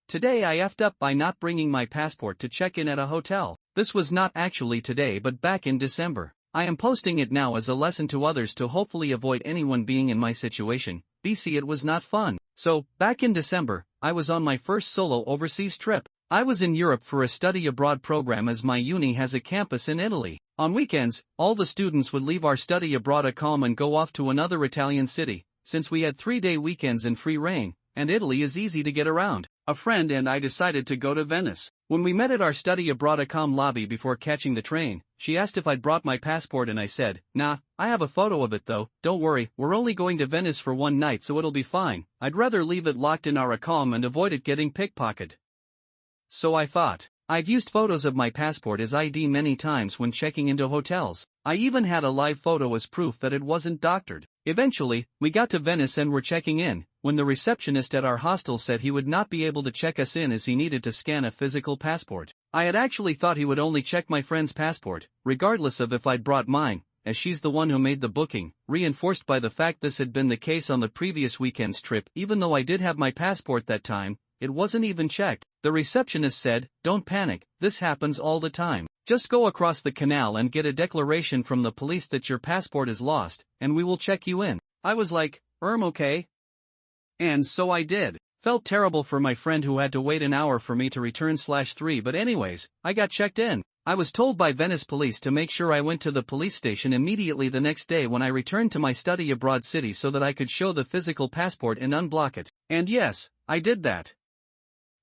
Today I effed up by not bringing my passport to check in at a hotel. This was not actually today but back in December. I am posting it now as a lesson to others to hopefully avoid anyone being in my situation. BC it was not fun. So, back in December, I was on my first solo overseas trip. I was in Europe for a study abroad program as my uni has a campus in Italy. On weekends, all the students would leave our study abroad accom and go off to another Italian city, since we had 3-day weekends and free reign, and Italy is easy to get around. A friend and I decided to go to Venice. When we met at our study abroad accom lobby before catching the train, she asked if I'd brought my passport and I said, "Nah, I have a photo of it though, don't worry, we're only going to Venice for one night so it'll be fine. I'd rather leave it locked in our accom and avoid it getting pickpocketed." So I thought. I've used photos of my passport as ID many times when checking into hotels. I even had a live photo as proof that it wasn't doctored. Eventually, we got to Venice and were checking in, when the receptionist at our hostel said he would not be able to check us in as he needed to scan a physical passport. I had actually thought he would only check my friend's passport, regardless of if I'd brought mine, as she's the one who made the booking, reinforced by the fact this had been the case on the previous weekend's trip. Even though I did have my passport that time, it wasn't even checked. The receptionist said, "Don't panic, this happens all the time. Just go across the canal and get a declaration from the police that your passport is lost, and we will check you in." I was like, okay. And so I did. Felt terrible for my friend who had to wait an hour for me to return/3, but anyways, I got checked in. I was told by Venice police to make sure I went to the police station immediately the next day when I returned to my study abroad city so that I could show the physical passport and unblock it. And yes, I did that.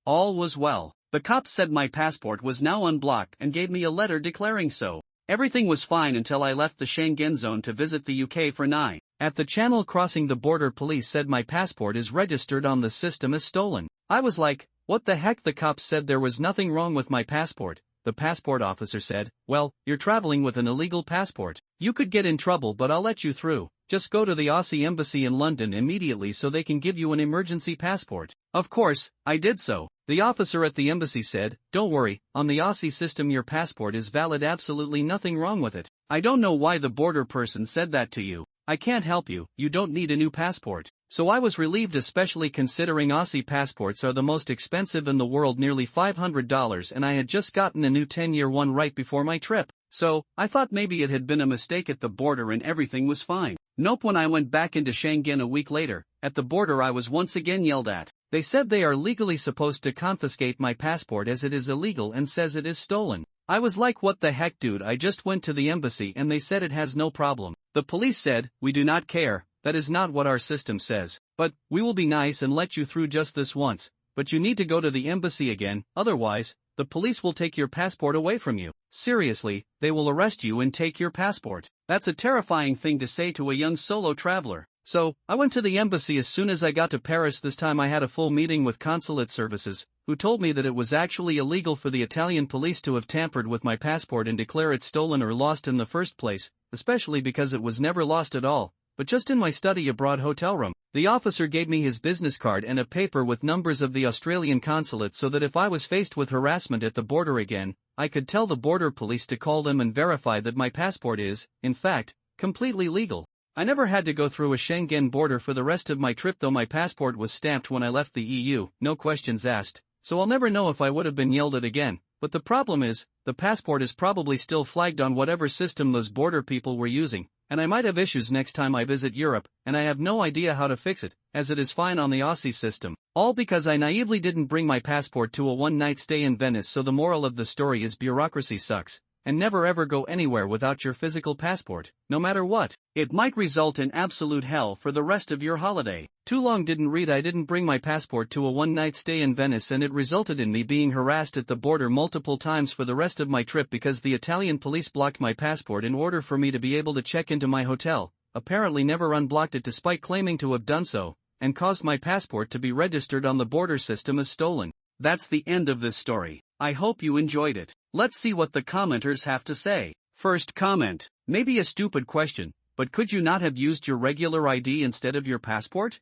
All was well. The cops said my passport was now unblocked and gave me a letter declaring so. Everything was fine until I left the Schengen zone to visit the UK for 9. At the channel crossing the border, police said my passport is registered on the system as stolen. I was like, what the heck? The cops said there was nothing wrong with my passport. The passport officer said, "Well, you're traveling with an illegal passport. You could get in trouble but I'll let you through. Just go to the Aussie embassy in London immediately so they can give you an emergency passport." Of course, I did so. The officer at the embassy said, "Don't worry, on the Aussie system your passport is valid, absolutely nothing wrong with it. I don't know why the border person said that to you. I can't help you, you don't need a new passport." So I was relieved, especially considering Aussie passports are the most expensive in the world, nearly $500, and I had just gotten a new 10-year one right before my trip. So, I thought maybe it had been a mistake at the border and everything was fine. Nope. When I went back into Schengen a week later, at the border I was once again yelled at. They said they are legally supposed to confiscate my passport as it is illegal and says it is stolen. I was like, what the heck dude, I just went to the embassy and they said it has no problem. The police said, "We do not care, that is not what our system says. But, we will be nice and let you through just this once, but you need to go to the embassy again, otherwise, the police will take your passport away from you. Seriously, they will arrest you and take your passport." That's a terrifying thing to say to a young solo traveler. So, I went to the embassy as soon as I got to Paris. This time I had a full meeting with consulate services, who told me that it was actually illegal for the Italian police to have tampered with my passport and declare it stolen or lost in the first place, especially because it was never lost at all, but just in my study abroad hotel room. The officer gave me his business card and a paper with numbers of the Australian consulate so that if I was faced with harassment at the border again, I could tell the border police to call them and verify that my passport is, in fact, completely legal. I never had to go through a Schengen border for the rest of my trip, though my passport was stamped when I left the EU, no questions asked, so I'll never know if I would have been yelled at again. But the problem is, the passport is probably still flagged on whatever system those border people were using, and I might have issues next time I visit Europe, and I have no idea how to fix it, as it is fine on the Aussie system. All because I naively didn't bring my passport to a one-night stay in Venice. So the moral of the story is bureaucracy sucks, and never ever go anywhere without your physical passport, no matter what. It might result in absolute hell for the rest of your holiday. Too long didn't read. I didn't bring my passport to a one-night stay in Venice, and it resulted in me being harassed at the border multiple times for the rest of my trip because the Italian police blocked my passport in order for me to be able to check into my hotel, apparently never unblocked it despite claiming to have done so, and caused my passport to be registered on the border system as stolen. That's the end of this story. I hope you enjoyed it. Let's see what the commenters have to say. First comment. Maybe a stupid question, but could you not have used your regular ID instead of your passport?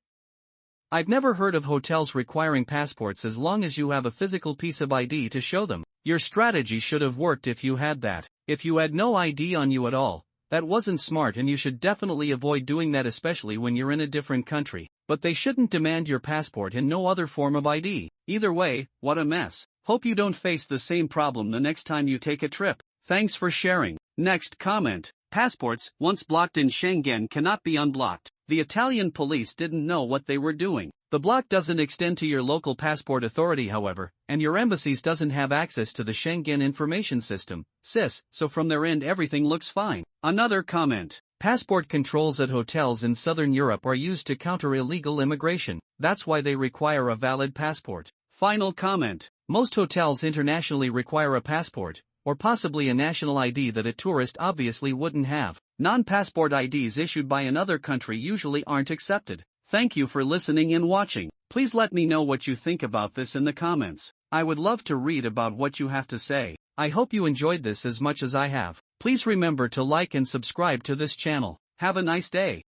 I've never heard of hotels requiring passports as long as you have a physical piece of ID to show them. Your strategy should have worked if you had that. If you had no ID on you at all, that wasn't smart, and you should definitely avoid doing that, especially when you're in a different country. but they shouldn't demand your passport and no other form of ID. Either way, what a mess. Hope you don't face the same problem the next time you take a trip. Thanks for sharing. Next comment. Passports, once blocked in Schengen, cannot be unblocked. The Italian police didn't know what they were doing. The block doesn't extend to your local passport authority, however, and your embassies doesn't have access to the Schengen information system, SIS, so from their end everything looks fine. Another comment. Passport controls at hotels in southern Europe are used to counter illegal immigration. That's why they require a valid passport. Final comment. Most hotels internationally require a passport, or possibly a national ID that a tourist obviously wouldn't have. Non-passport IDs issued by another country usually aren't accepted. Thank you for listening and watching. Please let me know what you think about this in the comments. I would love to read about what you have to say. I hope you enjoyed this as much as I have. Please remember to like and subscribe to this channel. Have a nice day.